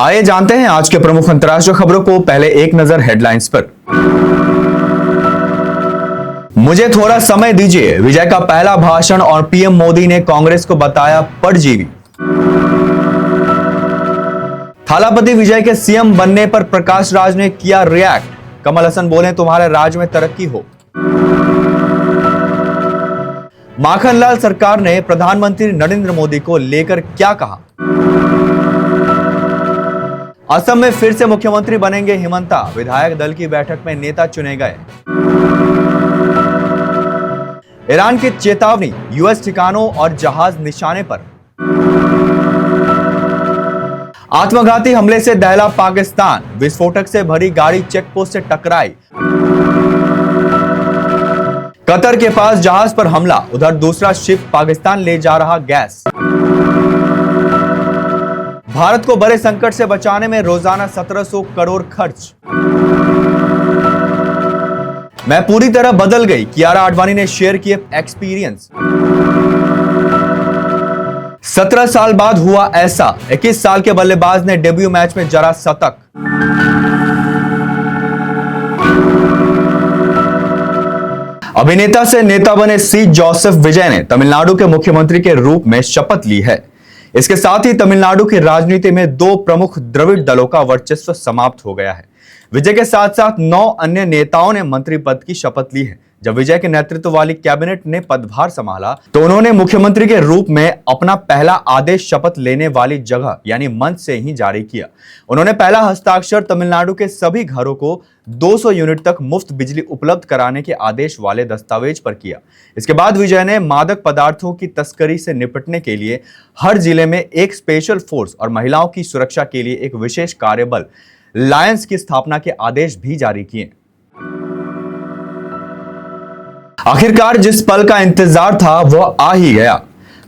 आइए जानते हैं आज के प्रमुख अंतर्राष्ट्रीय खबरों को। पहले एक नजर हेडलाइंस पर। मुझे थोड़ा समय दीजिए, विजय का पहला भाषण और पीएम मोदी ने कांग्रेस को बताया परजीवी। थालापति विजय के सीएम बनने पर प्रकाश राज ने किया रिएक्ट। कमल हसन बोले तुम्हारे राज्य में तरक्की हो। माखनलाल सरकार ने प्रधानमंत्री नरेंद्र मोदी को लेकर क्या कहा। असम में फिर से मुख्यमंत्री बनेंगे हिमंता, विधायक दल की बैठक में नेता चुने गए। ईरान की चेतावनी, यूएस ठिकानों और जहाज निशाने पर। आत्मघाती हमले से दहला पाकिस्तान, विस्फोटक से भरी गाड़ी चेकपोस्ट से टकराई। कतर के पास जहाज पर हमला, उधर दूसरा शिप पाकिस्तान ले जा रहा गैस। भारत को बड़े संकट से बचाने में रोजाना 1700 करोड़ खर्च। मैं पूरी तरह बदल गई, कियारा आडवाणी ने शेयर किए एक्सपीरियंस। 17 साल बाद हुआ ऐसा, 21 साल के बल्लेबाज ने डेब्यू मैच में जड़ा शतक। अभिनेता से नेता बने सी जोसेफ विजय ने तमिलनाडु के मुख्यमंत्री के रूप में शपथ ली है। इसके साथ ही तमिलनाडु की राजनीति में दो प्रमुख द्रविड़ दलों का वर्चस्व समाप्त हो गया है। विजय के साथ साथ 9 अन्य नेताओं ने मंत्री पद की शपथ ली है। जब विजय के नेतृत्व वाली कैबिनेट ने पदभार संभाला तो उन्होंने मुख्यमंत्री के रूप में अपना पहला आदेश शपथ लेने वाली जगह यानी मंच से ही जारी किया। उन्होंने पहला हस्ताक्षर तमिलनाडु के सभी घरों को 200 यूनिट तक मुफ्त बिजली उपलब्ध कराने के आदेश वाले दस्तावेज पर किया। इसके बाद विजय ने मादक पदार्थों की तस्करी से निपटने के लिए हर जिले में एक स्पेशल फोर्स और महिलाओं की सुरक्षा के लिए एक विशेष कार्यबल लायंस की स्थापना के आदेश भी जारी किए। आखिरकार जिस पल का इंतजार था वह आ ही गया।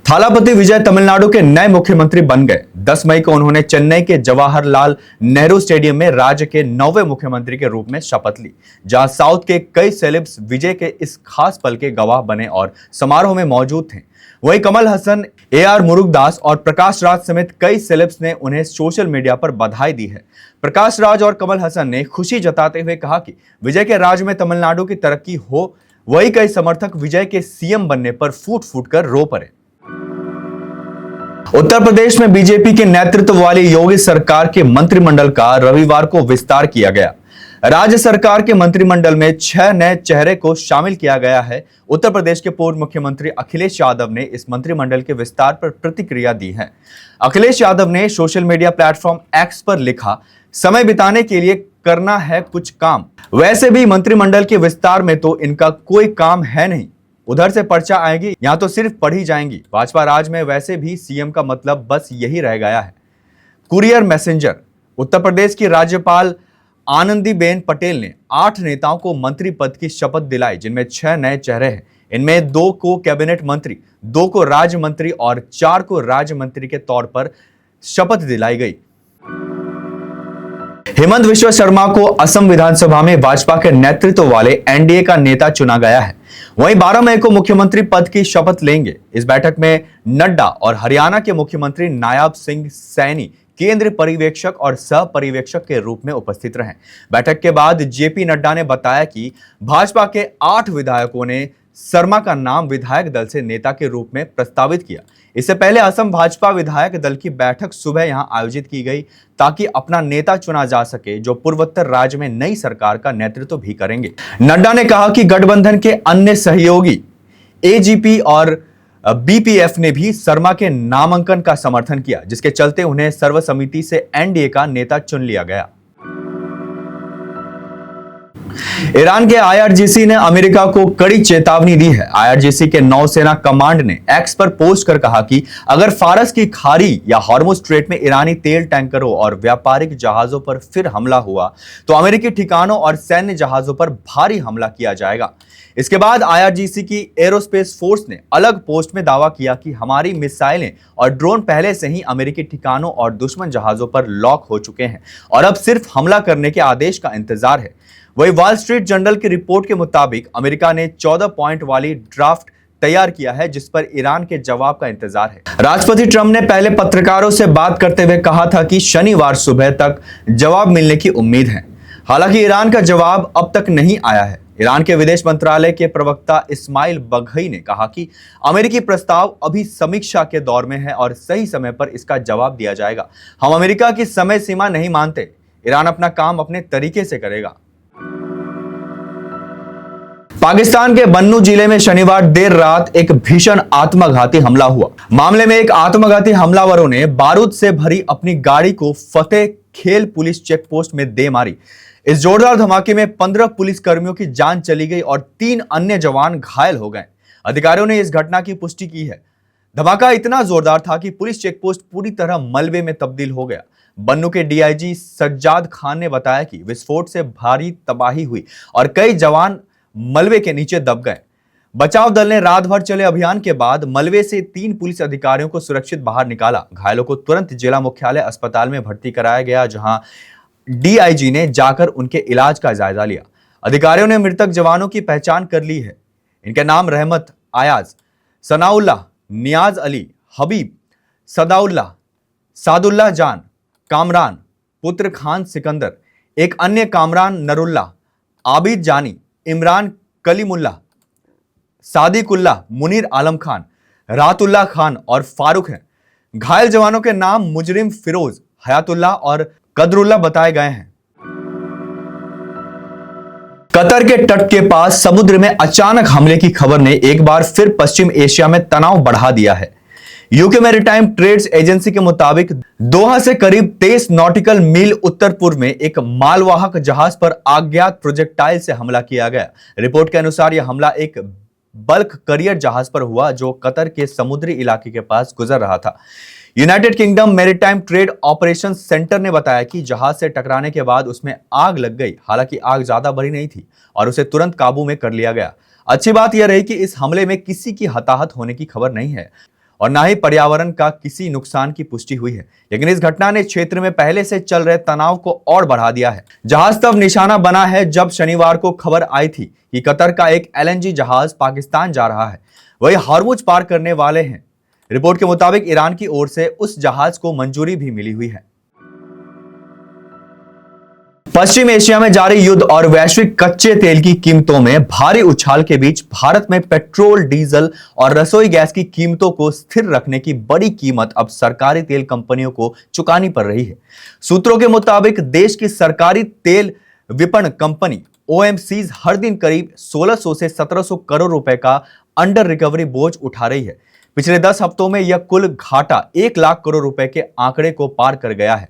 थालापति विजय तमिलनाडु के नए मुख्यमंत्री बन गए। 10 मई को उन्होंने चेन्नई के जवाहरलाल नेहरू स्टेडियम में राज्य के 9वें मुख्यमंत्री के रूप में शपथ ली, जहां साउथ के कई सेलेब्स विजय के इस खास पल के गवाह बने और समारोह में मौजूद थे। वहीं कमल हसन, AR मुरुगदास और प्रकाश राज समेत कई सेलेब्स ने उन्हें सोशल मीडिया पर बधाई दी है। प्रकाश राज और कमल हसन ने खुशी जताते हुए कहा कि विजय के राज्य में तमिलनाडु की तरक्की हो। वही कई समर्थक विजय के सीएम बनने पर फूट फूट कर रो पड़े। उत्तर प्रदेश में बीजेपी के नेतृत्व वाली योगी सरकार के मंत्रिमंडल का रविवार को विस्तार किया गया। राज्य सरकार के मंत्रिमंडल में 6 नए चेहरे को शामिल किया गया है। उत्तर प्रदेश के पूर्व मुख्यमंत्री अखिलेश यादव ने इस मंत्रिमंडल के विस्तार पर प्रतिक्रिया दी है। अखिलेश यादव ने सोशल मीडिया प्लेटफॉर्म एक्स पर लिखा, समय बिताने के लिए करना है कुछ काम। वैसे भी मंत्रिमंडल के विस्तार में तो इनका कोई काम है नहीं, उधर से पर्चा आएगी, यहां तो सिर्फ पढ़ी जाएंगी। भाजपा राज में वैसे भी सीएम का मतलब बस यही रह गया है। Courier messenger. उत्तर प्रदेश की राज्यपाल आनंदीबेन पटेल ने 8 नेताओं को मंत्री पद की शपथ दिलाई, जिनमें 6 नए चेहरे हैं। इनमें 2 को कैबिनेट मंत्री, 2 को राज्य मंत्री और 4 को राज्य मंत्री के तौर पर शपथ दिलाई गई। हेमंत विश्व शर्मा को असम विधानसभा में भाजपा के नेतृत्व वाले एनडीए का नेता चुना गया है। वहीं 12 मई को मुख्यमंत्री पद की शपथ लेंगे। इस बैठक में नड्डा और हरियाणा के मुख्यमंत्री नायब सिंह सैनी केंद्रीय पर्यवेक्षक और सह पर्यवेक्षक के रूप में उपस्थित रहे। बैठक के बाद जेपी नड्डा ने बताया कि भाजपा के 8 विधायकों ने शर्मा का नाम विधायक दल से नेता के रूप में प्रस्तावित किया। इससे पहले असम भाजपा विधायक दल की बैठक सुबह यहां आयोजित की गई ताकि अपना नेता चुना जा सके, जो पूर्वोत्तर राज्य में नई सरकार का नेतृत्व भी करेंगे। नड्डा ने कहा कि गठबंधन के अन्य सहयोगी एजीपी और बीपीएफ ने भी शर्मा के नामांकन का समर्थन किया, जिसके चलते उन्हें सर्वसम्मति से एनडीए का नेता चुन लिया गया। ईरान के IRGC ने अमेरिका को कड़ी चेतावनी दी है। IRGC के नौसेना कमांड ने एक्स पर पोस्ट कर कहा कि अगर फारस की खाड़ी या हॉर्मुज स्ट्रेट में ईरानी तेल टैंकरों और व्यापारिक जहाजों पर फिर हमला हुआ तो अमेरिकी ठिकानों और सैन्य जहाजों पर भारी हमला किया जाएगा। इसके बाद IRGC की एरोस्पेस फोर्स ने अलग पोस्ट में दावा किया कि हमारी मिसाइलें और ड्रोन पहले से ही अमेरिकी ठिकानों और दुश्मन जहाजों पर लॉक हो चुके हैं और अब सिर्फ हमला करने के आदेश का इंतजार है। वही वॉल स्ट्रीट जर्नल की रिपोर्ट के मुताबिक अमेरिका ने 14 पॉइंट वाली ड्राफ्ट तैयार किया है, जिस पर ईरान के जवाब का इंतजार है। राष्ट्रपति ट्रंप ने पहले पत्रकारों से बात करते हुए कहा था कि शनिवार सुबह तक जवाब मिलने की उम्मीद है। हालांकि ईरान का जवाब अब तक नहीं आया है। ईरान के विदेश मंत्रालय के प्रवक्ता इस्माइल बघई ने कहा कि अमेरिकी प्रस्ताव अभी समीक्षा के दौर में है और सही समय पर इसका जवाब दिया जाएगा। हम अमेरिका की समय सीमा नहीं मानते। ईरान अपना काम अपने तरीके से करेगा। पाकिस्तान के बन्नू जिले में शनिवार देर रात एक भीषण आत्मघाती हमला हुआ। मामले में एक आत्मघाती हमलावरों ने बारूद से भरी अपनी गाड़ी को फतेह खेल पुलिस चेक पोस्ट में दे मारी। इस जोरदार धमाके में 15 पुलिस कर्मियों की जान चली गई और 3 अन्य जवान घायल हो गए। अधिकारियों ने इस घटना की पुष्टि की है। धमाका इतना जोरदार था कि पुलिस चेकपोस्ट पूरी तरह मलबे में तब्दील हो गया। बन्नू के डीआईजी सज्जाद खान ने बताया कि विस्फोट से भारी तबाही हुई और कई जवान मलबे के नीचे दब गए। बचाव दल ने रात भर चले अभियान के बाद मलबे से 3 पुलिस अधिकारियों को सुरक्षित बाहर निकाला। घायलों को तुरंत जिला मुख्यालय अस्पताल में भर्ती कराया गया, जहां डीआईजी ने जाकर उनके इलाज का जायजा लिया। अधिकारियों ने मृतक जवानों की पहचान कर ली है। इनके नाम रहमत, आयाज, सनाउल्लाह, नियाज अली, हबीब, सदाउल्लाह, सादुल्लाह जान, कामरान, पुत्र खान सिकंदर, एक अन्य कामरान नरुल्लाह, आबिद जानी, इमरान कलीमुल्लाह, सादिकुल्लाह, मुनीर आलम खान, रातुल्लाह खान और फारूक हैं। घायल जवानों के नाम मुजरिम फिरोज, हयातुल्लाह और कदरुल्लाह बताए गए हैं। कतर के तट के पास समुद्र में अचानक हमले की खबर ने एक बार फिर पश्चिम एशिया में तनाव बढ़ा दिया है। यूके मैरीटाइम ट्रेड्स एजेंसी के मुताबिक दोहा से करीब 23 नॉटिकल मील उत्तर पूर्व में एक मालवाहक जहाज पर अज्ञात प्रोजेक्टाइल से हमला किया गया। रिपोर्ट के अनुसार यह हमला एक बल्क करियर जहाज पर हुआ जो कतर के समुद्री इलाके के पास गुजर रहा था। United kingdom maritime trade operation centre ने बताया कि जहाज से टकराने के बाद उसमें आग लग गई। हालांकि आग ज्यादा बड़ी नहीं थी और उसे तुरंत काबू में कर लिया गया। अच्छी बात यह रही कि इस हमले में किसी की हताहत होने की खबर नहीं है और ना ही पर्यावरण का किसी नुकसान की पुष्टि हुई है। लेकिन इस घटना ने क्षेत्र में पहले से चल रहे तनाव को और बढ़ा दिया है। जहाज तब निशाना बना है जब शनिवार को खबर आई थी कि कतर का एक एलएनजी जहाज पाकिस्तान जा रहा है। वही हॉर्मुज पार करने वाले हैं। रिपोर्ट के मुताबिक ईरान की ओर से उस जहाज को मंजूरी भी मिली हुई है। पश्चिम एशिया में जारी युद्ध और वैश्विक कच्चे तेल की कीमतों में भारी उछाल के बीच भारत में पेट्रोल, डीजल और रसोई गैस की कीमतों को स्थिर रखने की बड़ी कीमत अब सरकारी तेल कंपनियों को चुकानी पड़ रही है। सूत्रों के मुताबिक देश की सरकारी तेल विपणन कंपनी ओएमसीज हर दिन करीब 1600 से 1700 करोड़ रुपए का अंडर रिकवरी बोझ उठा रही है। पिछले 10 हफ्तों में यह कुल घाटा 1 लाख करोड़ रुपए के आंकड़े को पार कर गया है।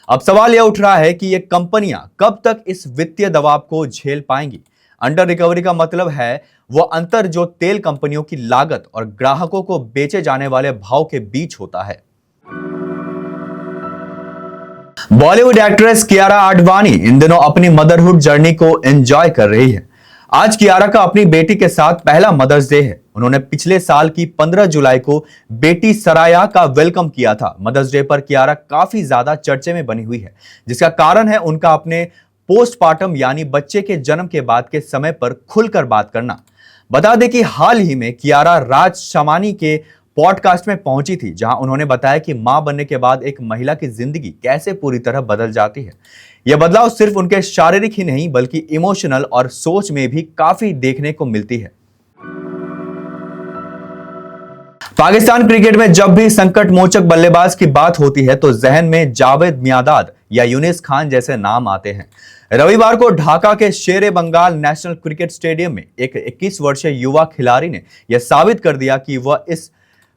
अब सवाल यह उठ रहा है कि ये कंपनियां कब तक इस वित्तीय दबाव को झेल पाएंगी। अंडर रिकवरी का मतलब है वो अंतर जो तेल कंपनियों की लागत और ग्राहकों को बेचे जाने वाले भाव के बीच होता है। बॉलीवुड एक्ट्रेस कियारा आडवाणी इन दिनों अपनी मदरहुड जर्नी को एंजॉय कर रही है। आज कियारा का अपनी बेटी के साथ पहला मदर्स डे है। उन्होंने पिछले साल की 15 जुलाई को बेटी सराया का वेलकम किया था। मदर्स डे पर कियारा काफी ज्यादा चर्चे में बनी हुई है, जिसका कारण है उनका अपने पोस्टपार्टम यानी बच्चे के जन्म के बाद के समय पर खुलकर बात करना। बता दें कि हाल ही में कियारा राज शमानी के पॉडकास्ट में पहुंची थी, जहां उन्होंने बताया कि मां बनने के बाद एक महिला की जिंदगी कैसे पूरी तरह बदल जाती है। यह बदलाव सिर्फ उनके शारीरिक ही नहीं बल्कि इमोशनल और सोच में भी काफी देखने को मिलती है। पाकिस्तान क्रिकेट में जब भी संकट मोचक बल्लेबाज की बात होती है तो जहन में जावेद मियांदाद या यूनिस खान जैसे नाम आते हैं। रविवार को ढाका के शेर बंगाल नेशनल क्रिकेट स्टेडियम में एक 21 वर्षीय युवा खिलाड़ी ने यह साबित कर दिया कि वह इस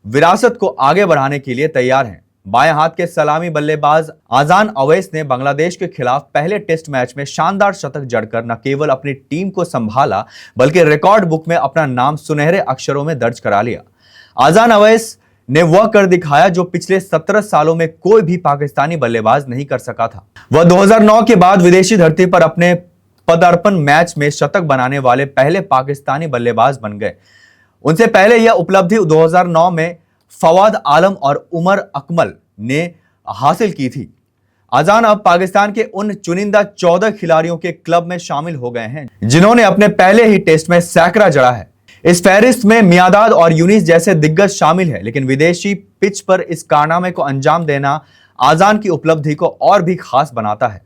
विरासत को आगे बढ़ाने के लिए तैयार हैं। बाएं हाथ के सलामी बल्लेबाज आजान अवैस ने बांग्लादेश के खिलाफ पहले टेस्ट मैच में शानदार शतक जड़कर न केवल अपनी टीम को संभाला बल्कि रिकॉर्ड बुक में अपना नाम सुनहरे अक्षरों में दर्ज करा लिया। आजान अवैस ने वह कर दिखाया जो पिछले 17 सालों में कोई भी पाकिस्तानी बल्लेबाज नहीं कर सका था। वह 2009 के बाद विदेशी धरती पर अपने पदार्पण मैच में शतक बनाने वाले पहले पाकिस्तानी बल्लेबाज बन गए। उनसे पहले यह उपलब्धि 2009 में फवाद आलम और उमर अकमल ने हासिल की थी। आजान अब पाकिस्तान के उन चुनिंदा 14 खिलाड़ियों के क्लब में शामिल हो गए हैं जिन्होंने अपने पहले ही टेस्ट में सैकड़ा जड़ा है। इस फहरिस्त में मियांदाद और यूनिस जैसे दिग्गज शामिल हैं, लेकिन विदेशी पिच पर इस कारनामे को अंजाम देना आजान की उपलब्धि को और भी खास बनाता है।